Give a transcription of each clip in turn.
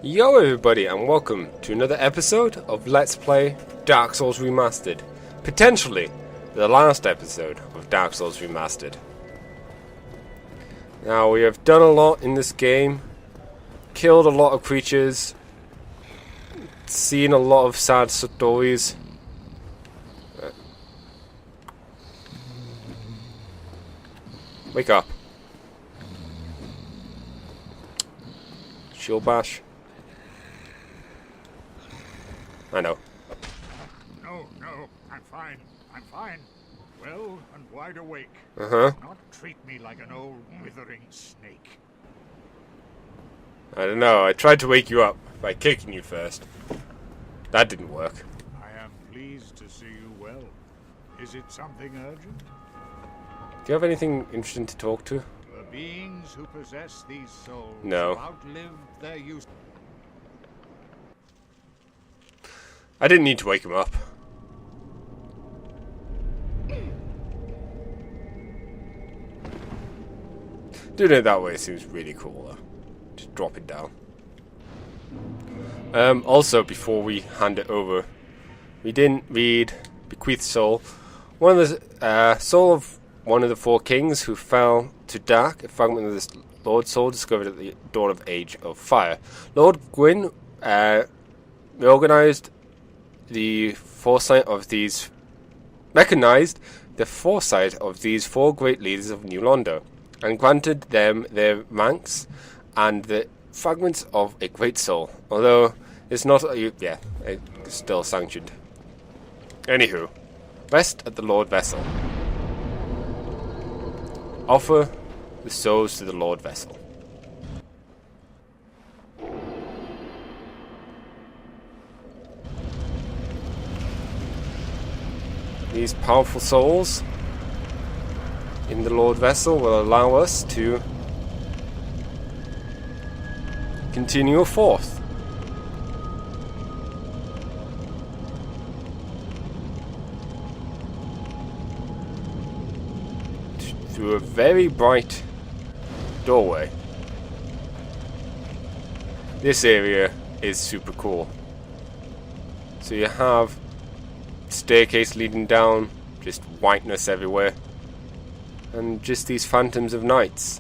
Yo everybody, and welcome to another episode of Let's Play Dark Souls Remastered. Potentially the last episode of Dark Souls Remastered. Now, we have done a lot in this game, killed a lot of creatures, seen a lot of sad stories. Wake up. Shield bash. I know. No, I'm fine. I'm fine. Well and wide awake. Uh-huh. Not treat me like an old withering snake. I don't know, I tried to wake you up by kicking you first. That didn't work. I am pleased to see you well. Is it something urgent? Do you have anything interesting to talk to? The beings who possess these souls No. have outlived their use. I didn't need to wake him up. Doing it that way seems really cool though. Just drop it down. Also, before we hand it over, we didn't read Bequeathed Soul. One of the soul of one of the four kings who fell to dark, a fragment of this Lord's soul discovered at the dawn of Age of Fire. Lord Gwyn recognized the foresight of these four great leaders of New Londo, and granted them their ranks and the fragments of a great soul. Although it's not, it's still sanctioned. Anywho, rest at the Lord Vessel. Offer the souls to the Lord Vessel. These powerful souls in the Lord Vessel will allow us to continue forth. Through a very bright doorway. This area is super cool. So you have staircase leading down, just whiteness everywhere, and just these phantoms of knights.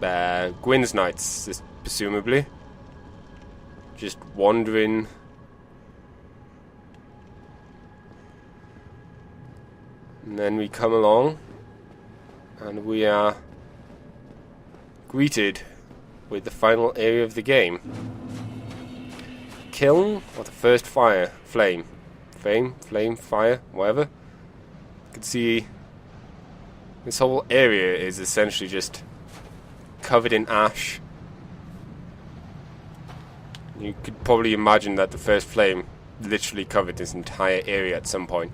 Gwyn's knights, presumably, just wandering. And then we come along, and we are greeted with the final area of the game. Kiln, or the first fire, flame, fire, whatever. You can see this whole area is essentially just covered in ash. You could probably imagine that the first flame literally covered this entire area at some point.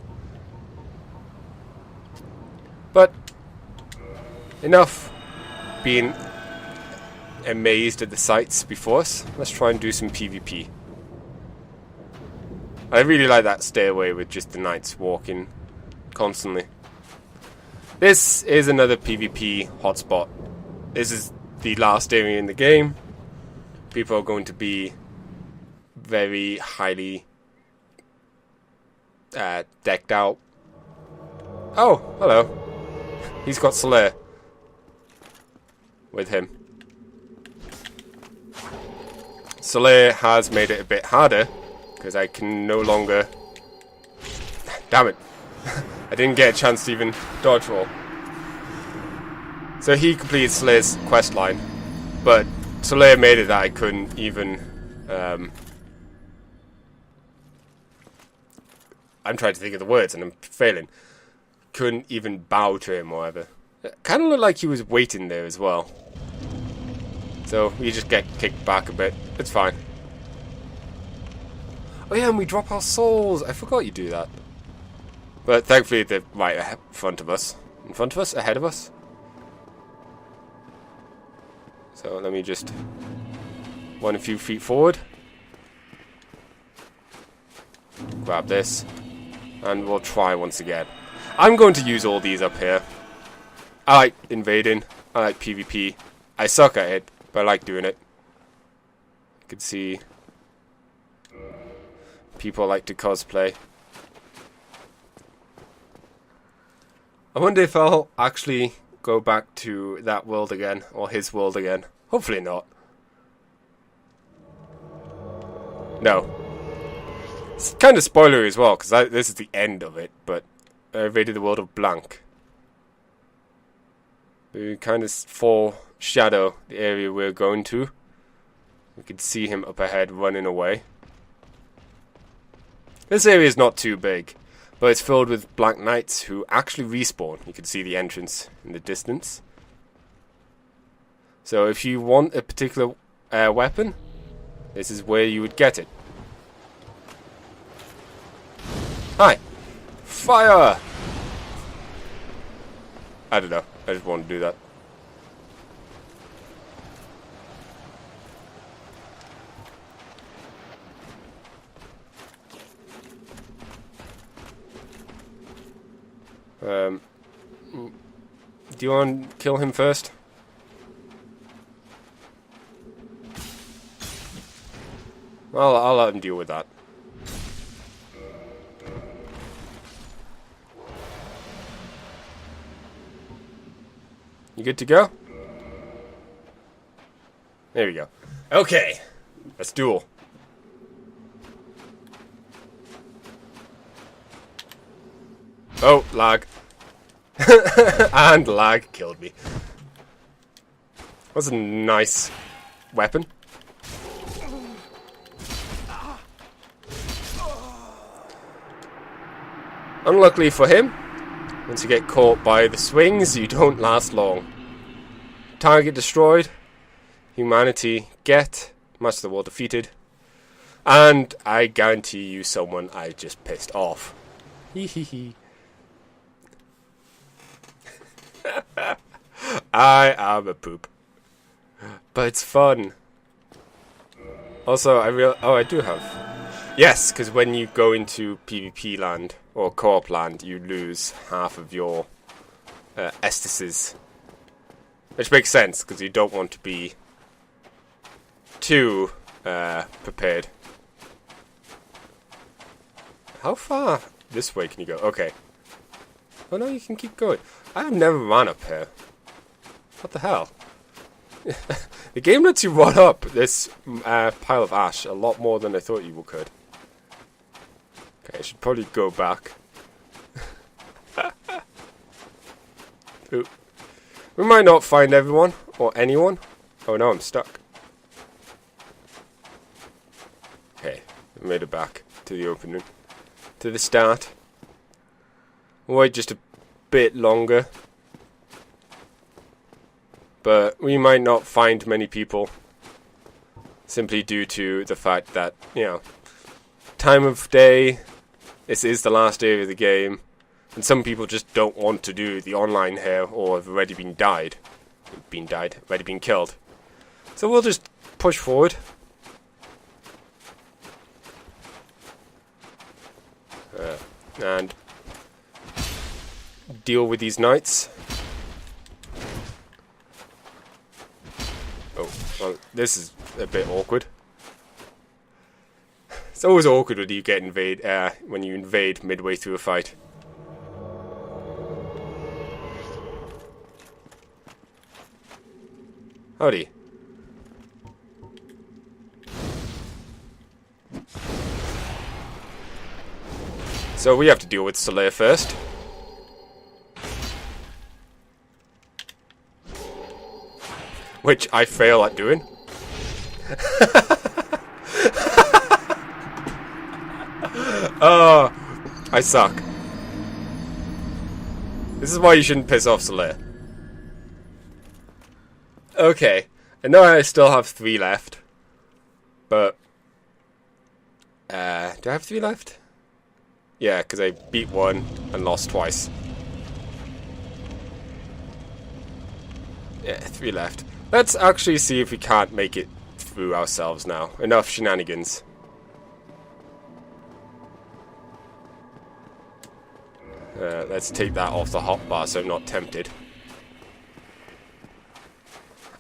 But enough being amazed at the sights before us. Let's try and do some PvP. I really like that stairway with just the knights walking constantly. This is another PvP hotspot. This is the last area in the game. People are going to be very highly decked out. Oh, hello. He's got Slayer with him. Slayer has made it a bit harder, because I can no longer... Damn it. I didn't get a chance to even dodge roll. So he completed Slayer's quest line, but Slayer made it that I couldn't even... I'm trying to think of the words and I'm failing. Couldn't even bow to him or whatever. It kind of looked like he was waiting there as well. So we just get kicked back a bit. It's fine. Oh yeah, and we drop our souls. I forgot you do that. But thankfully they're right in front of us. In front of us? Ahead of us? So let me just run a few feet forward. Grab this. And we'll try once again. I'm going to use all these up here. I like invading. I like PvP. I suck at it, but I like doing it. can see people like to cosplay. I wonder if I'll actually go back to that world again, or his world again. Hopefully not. No. It's kind of spoilery as well, because this is the end of it, but I invaded the world of Blank. We kind of foreshadow the area we're going to. We can see him up ahead running away. This area is not too big, but it's filled with Black Knights who actually respawn. You can see the entrance in the distance. So if you want a particular weapon, this is where you would get it. Hi! Fire! I don't know. I just want to do that. Do you want to kill him first? Well, I'll let him deal with that. You good to go? There we go. Okay, let's duel. Oh, lag. And lag killed me. That's a nice weapon. Unluckily for him, once you get caught by the swings, you don't last long. Target destroyed. Humanity get. Much of the world defeated. And I guarantee you someone I just pissed off. Hee hee hee. I am a poop. But it's fun. Also, I do have... Yes, because when you go into PvP land, or co-op land, you lose half of your estices. Which makes sense, because you don't want to be too prepared. How far this way can you go? Okay. Oh no, you can keep going. I have never run up here. What the hell? The game lets you run up this pile of ash a lot more than I thought you could. Okay, I should probably go back. Ooh. We might not find everyone, or anyone. Oh no, I'm stuck. Okay, I made it back to the opening. To the start. We'll wait just a bit longer. But we might not find many people. Simply due to the fact that, you know, time of day, this is the last area of the game. And some people just don't want to do the online here or have already been already been killed. So we'll just push forward. And deal with these knights. Oh, well, this is a bit awkward. It's always awkward when you get when you invade midway through a fight. Howdy. So we have to deal with Solaire first. Which I fail at doing. Oh, I suck. This is why you shouldn't piss off Solaire. Okay, I know I still have 3 left. But... do I have 3 left? Yeah, because I beat 1 and lost twice. Yeah, 3 left. Let's actually see if we can't make it through ourselves now. Enough shenanigans. Let's take that off the hotbar so I'm not tempted.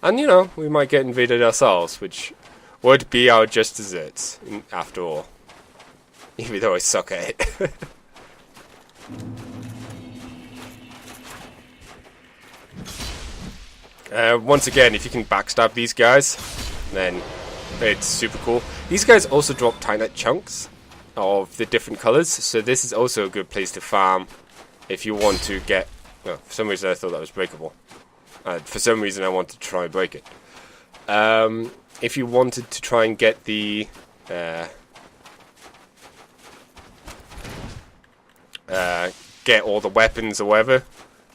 And, you know, we might get invaded ourselves, which would be our just desserts, after all. Even though I suck at it. Once again, if you can backstab these guys, then it's super cool. These guys also drop Titanite chunks of the different colors, so this is also a good place to farm if you want to get... Oh, for some reason I thought that was breakable. For some reason I wanted to try and break it. If you wanted to try and get the... get all the weapons or whatever,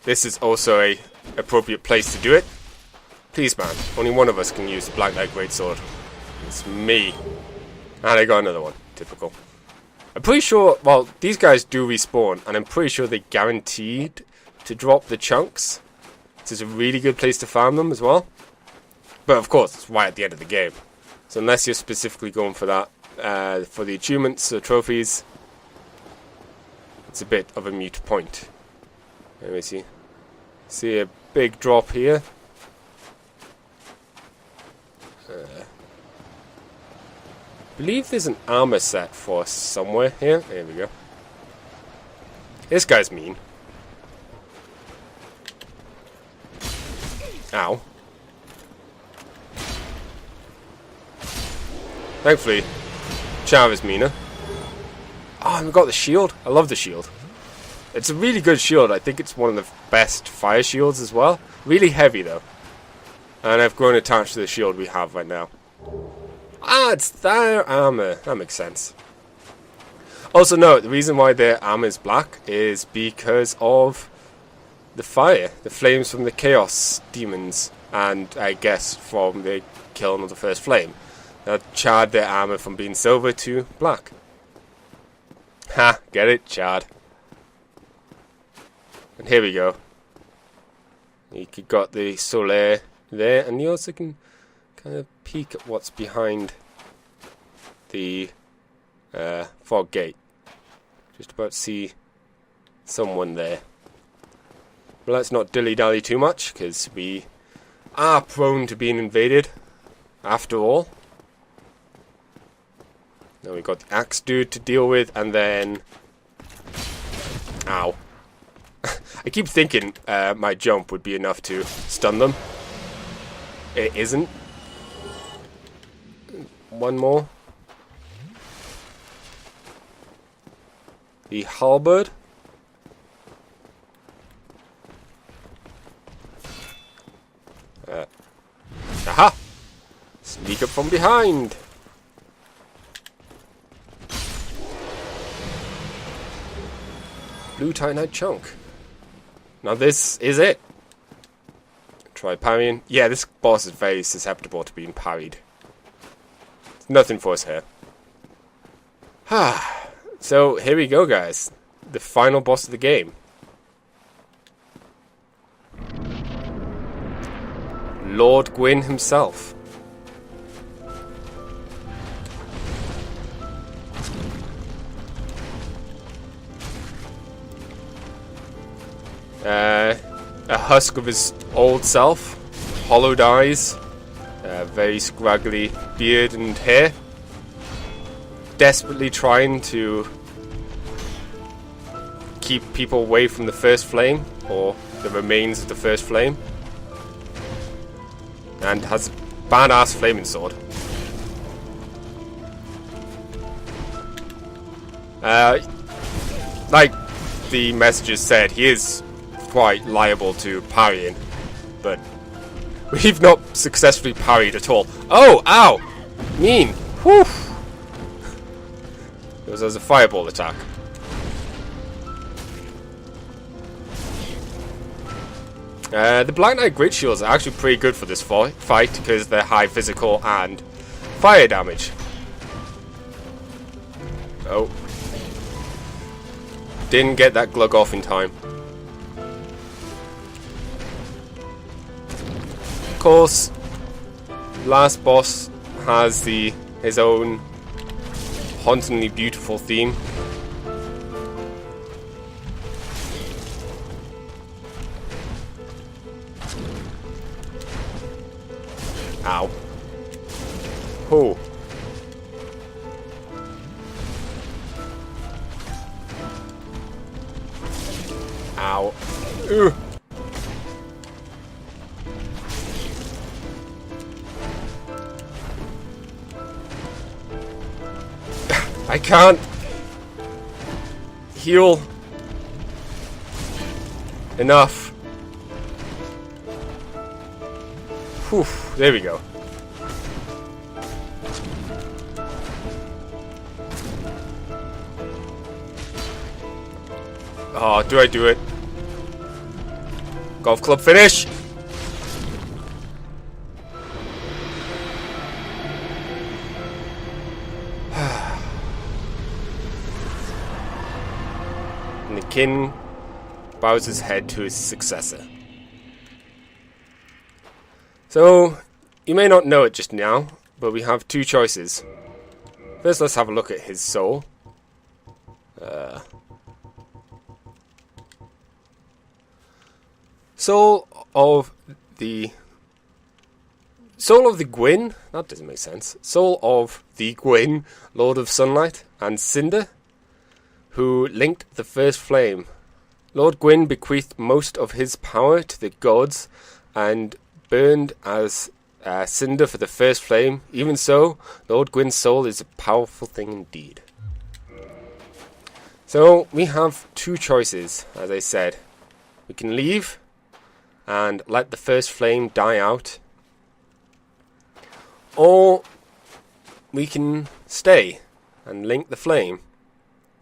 this is also a appropriate place to do it. Please, man, only one of us can use the Black Knight Greatsword. It's me. And I got another one. Typical. I'm pretty sure, well, these guys do respawn, and I'm pretty sure they're guaranteed to drop the chunks. This is a really good place to farm them as well. But of course, it's right at the end of the game. So unless you're specifically going for that, for the achievements or trophies, it's a bit of a moot point. Let me see. See a big drop here. I believe there's an armor set for us somewhere here. There we go. This guy's mean. Ow. Thankfully, Chav is meaner. Oh, and we've got the shield. I love the shield. It's a really good shield. I think it's one of the best fire shields as well. Really heavy though. And I've grown attached to the shield we have right now. Ah, it's their armor. That makes sense. Also note, the reason why their armor is black is because of the fire. The flames from the Chaos Demons. And I guess from the Kiln of the First Flame. That charred their armor from being silver to black. Ha, get it? Charred. And here we go. You got the Solaire there, and you also can kind of peek at what's behind the fog gate. Just about to see someone there. But let's not dilly-dally too much, because we are prone to being invaded, after all. Now we've got the axe dude to deal with, and then... Ow. I keep thinking my jump would be enough to stun them. It isn't. One more. The halberd. Aha! Sneak up from behind. Blue Titanite chunk. Now this is it. Try parrying. Yeah, this boss is very susceptible to being parried. It's nothing for us here. So here we go, guys. The final boss of the game. Lord Gwyn himself. A husk of his old self, hollowed eyes, very scraggly beard and hair, desperately trying to keep people away from the First Flame, or the remains of the First Flame, and has a badass flaming sword. Like the messages said, he is quite liable to parrying, but we've not successfully parried at all. Oh, ow! Mean! Whew! It was as a fireball attack. The Black Knight Great Shields are actually pretty good for this fight because they're high physical and fire damage. Oh. Didn't get that glug off in time. Of course, last boss has his own hauntingly beautiful theme. Ow. Oh. Ow. Ugh. I can't heal enough. Whew, there we go. Oh, do I do it? Golf club finish! And the king bows his head to his successor. So, you may not know it just now, but we have two choices. First, let's have a look at his soul. Soul of the Gwyn? That doesn't make sense. Soul of the Gwyn, Lord of Sunlight, and Cinder, who linked the first flame. Lord Gwyn bequeathed most of his power to the gods and burned as cinder for the first flame. Even so, Lord Gwyn's soul is a powerful thing indeed. So, we have two choices, as I said. We can leave and let the first flame die out, or we can stay and link the flame.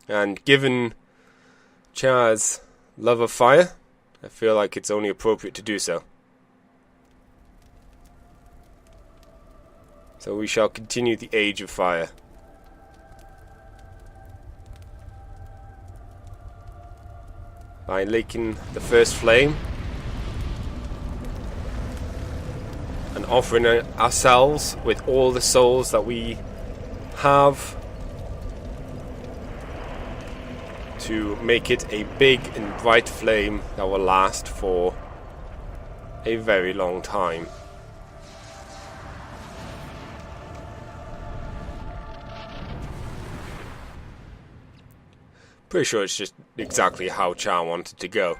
And given Char's love of fire, I feel like it's only appropriate to do so. So we shall continue the Age of Fire. By linking the first flame and offering ourselves with all the souls that we have to make it a big and bright flame that will last for a very long time. Pretty sure it's just exactly how Char wanted to go.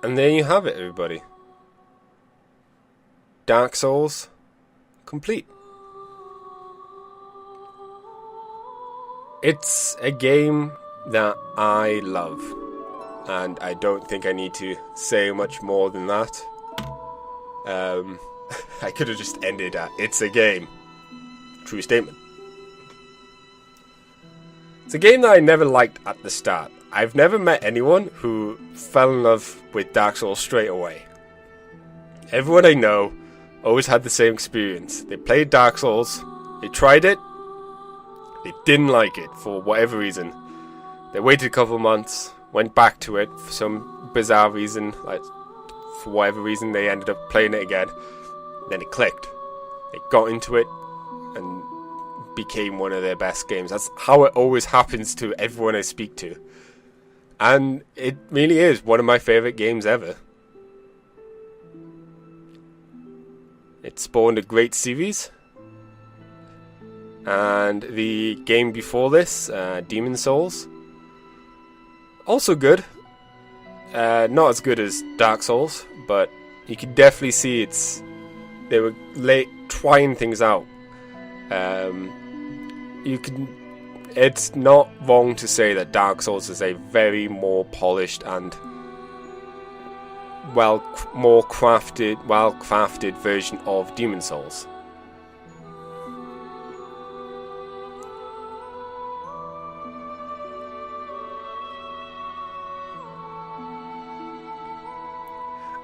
And there you have it, everybody. Dark Souls complete. It's a game that I love, and I don't think I need to say much more than that. I could have just ended at "it's a game." True statement. It's a game that I never liked at the start. I've never met anyone who fell in love with Dark Souls straight away. Everyone I know always had the same experience. They played Dark Souls, they tried it, they didn't like it for whatever reason. They waited a couple of months, went back to it for some bizarre reason, like for whatever reason they ended up playing it again. Then it clicked. They got into it and became one of their best games. That's how it always happens to everyone I speak to. And it really is one of my favourite games ever. It spawned a great series. And the game before this, Demon Souls, also good. Not as good as Dark Souls, but you can definitely see they were trying things out. It's not wrong to say that Dark Souls is a very more polished and well crafted version of Demon Souls.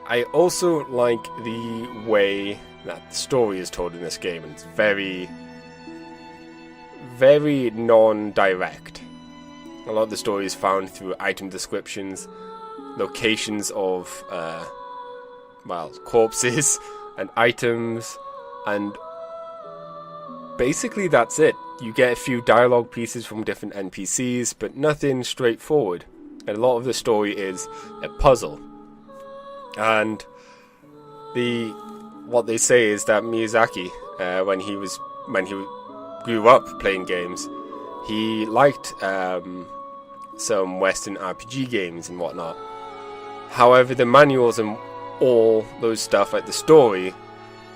I also like the way that the story is told in this game, and it's very, very non-direct. A lot of the story is found through item descriptions, locations of, corpses and items, and basically that's it. You get a few dialogue pieces from different NPCs, but nothing straightforward. And a lot of the story is a puzzle. And what they say is that Miyazaki, when he grew up playing games, he liked some Western RPG games and whatnot. However, the manuals and all those stuff, like the story,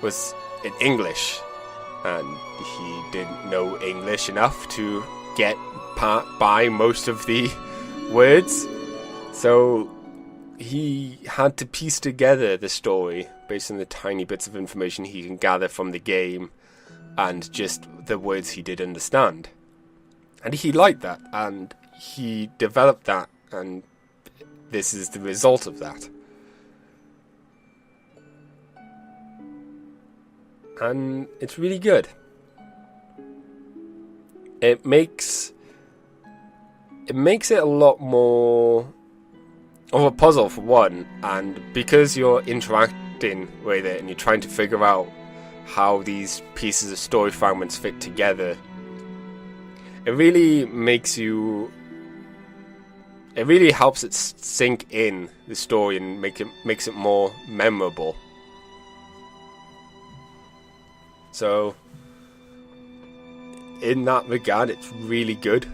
was in English, and he didn't know English enough to get by most of the words, so he had to piece together the story based on the tiny bits of information he can gather from the game and just the words he did understand. And he liked that, and he developed that, and this is the result of that. And it's really good. It makes it a lot more of a puzzle, for one, and because you're interacting with it and you're trying to figure out how these pieces of story fragments fit together, it really helps it sink in the story and makes it more memorable. So, in that regard, it's really good.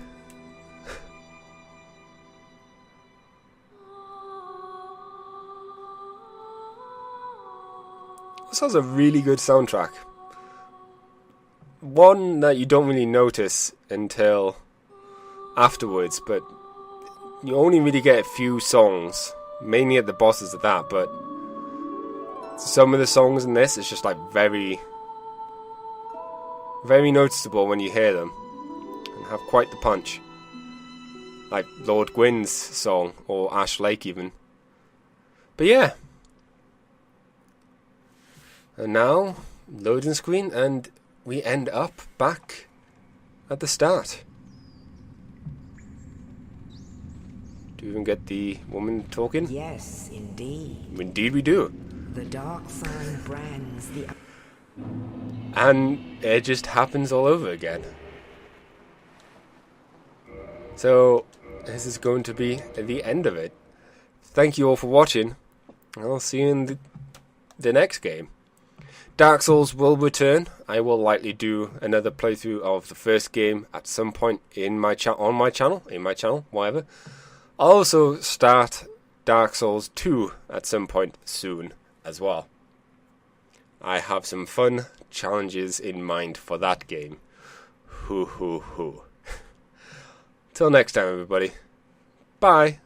This has a really good soundtrack. One that you don't really notice until afterwards, but you only really get a few songs, mainly at the bosses of that, but some of the songs in this is just like very, very noticeable when you hear them, and have quite the punch. Like Lord Gwyn's song, or Ash Lake even. But yeah. And now, loading screen, and we end up back at the start. Do you even get the woman talking? Yes, indeed. Indeed we do. The dark sign brands the... And it just happens all over again. So, this is going to be the end of it. Thank you all for watching. I'll see you in the next game. Dark Souls will return. I will likely do another playthrough of the first game at some point in my channel, whatever. I'll also start Dark Souls 2 at some point soon as well. I have some fun challenges in mind for that game. Hoo hoo hoo. Till next time, everybody. Bye.